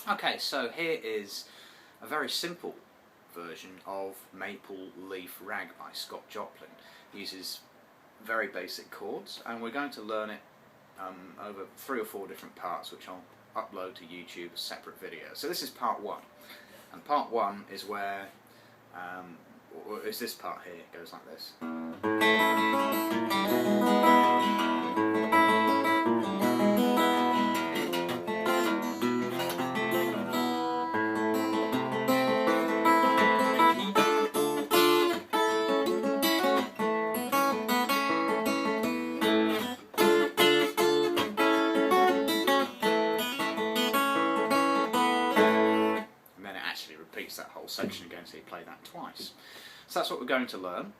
Okay, so here is a very simple version of Maple Leaf Rag by Scott Joplin. It uses very basic chords, and we're going to learn it over 3 or 4 different parts, which I'll upload to YouTube as separate videos. So this is part 1, and part 1 is where, is this part here. It goes like this. Repeats that whole section again, so you play that twice. So that's what we're going to learn.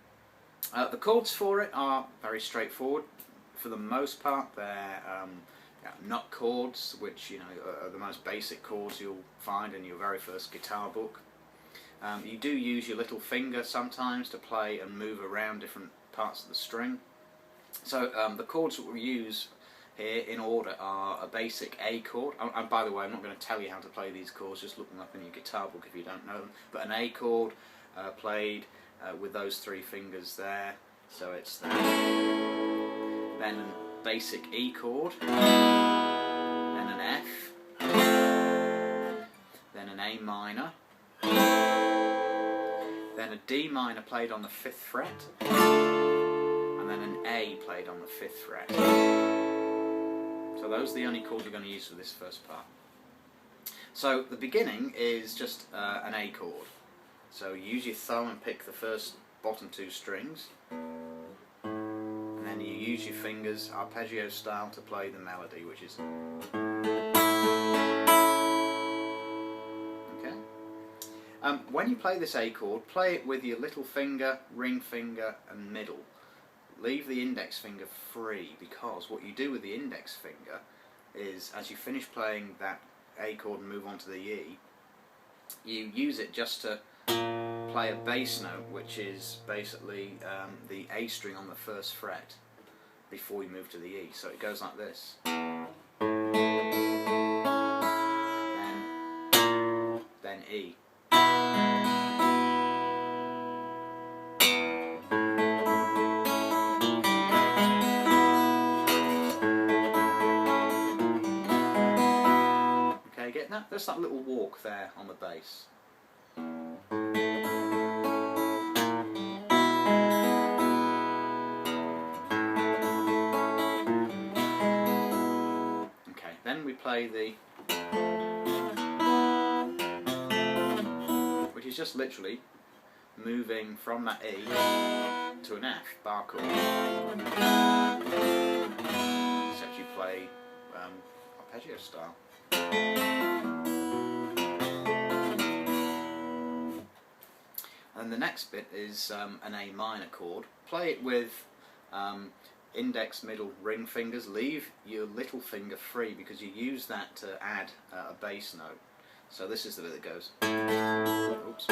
The chords for it are very straightforward. For the most part, they're nut chords, which are the most basic chords you'll find in your very first guitar book. You do use your little finger sometimes to play and move around different parts of the string. So the chords that we use here in order are a basic A chord, and by the way, I'm not going to tell you how to play these chords, just look them up in your guitar book if you don't know them, but an A chord played with those 3 fingers there, so it's that. Then a basic E chord, then an F, then an A minor, then a D minor played on the 5th fret, and then an A played on the 5th fret. So those are the only chords we're going to use for this first part. So the beginning is just an A chord. So you use your thumb and pick the first bottom 2 strings, and then you use your fingers arpeggio style to play the melody, which is okay. When you play this A chord, play it with your little finger, ring finger and middle. Leave the index finger free, because what you do with the index finger is, as you finish playing that A chord and move on to the E, you use it just to play a bass note, which is basically the A string on the 1st fret before you move to the E. So it goes like this. Then E. Get that? There's that little walk there on the bass. Okay, then we play the, which is just literally moving from that E to an F bar chord. Except you play arpeggio style. And the next bit is an A minor chord. Play it with index, middle, ring fingers. Leave your little finger free, because you use that to add a bass note. So this is the bit that goes. Oops.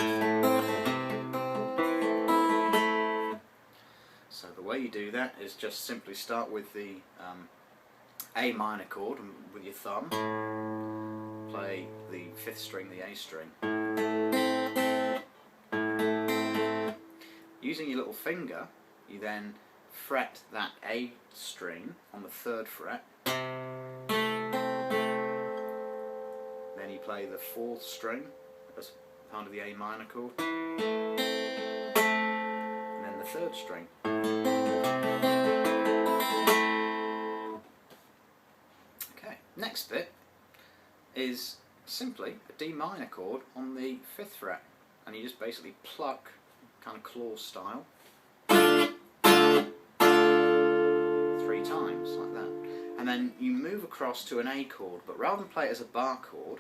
So the way you do that is just simply start with the A minor chord and with your thumb play the 5th string, the A string. Using your little finger, you then fret that A string on the 3rd fret. Then you play the 4th string as part of the A minor chord, and then the 3rd string. Okay, next bit is simply a D minor chord on the 5th fret, and you just basically pluck, kind of claw style, 3 times like that, and then you move across to an A chord, but rather than play it as a bar chord,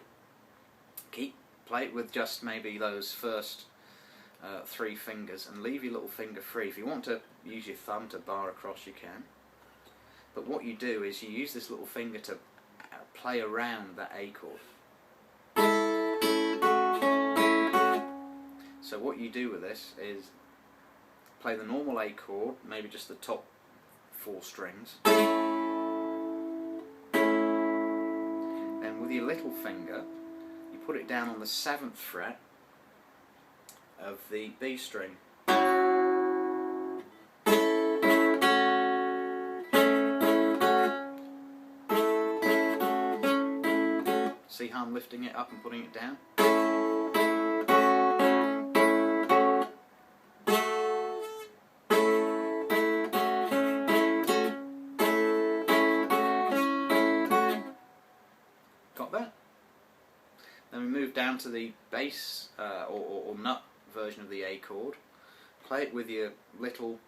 play it with just maybe those first 3 fingers, and leave your little finger free. If you want to use your thumb to bar across, you can, but what you do is you use this little finger to play around that A chord. So what you do with this is play the normal A chord, maybe just the top 4 strings, then with your little finger put it down on the 7th fret of the B string. See how I'm lifting it up and putting it down? Got that? Then we move down to the bass or nut version of the A chord. Play it with your little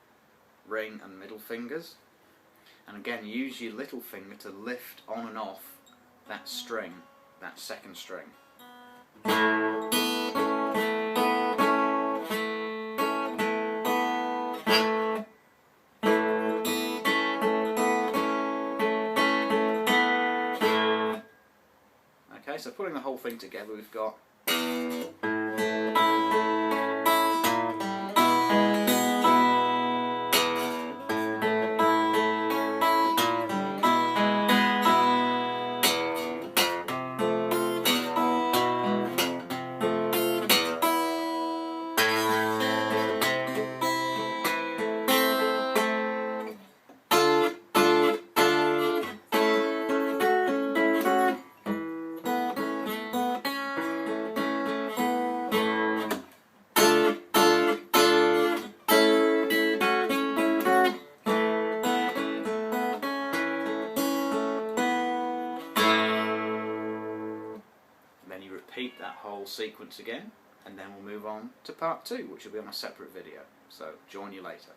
ring and middle fingers, and again use your little finger to lift on and off that string, that 2nd string. Okay, so putting the whole thing together, we've got repeat that whole sequence again, and then we'll move on to part 2, which will be on a separate video. So join you later.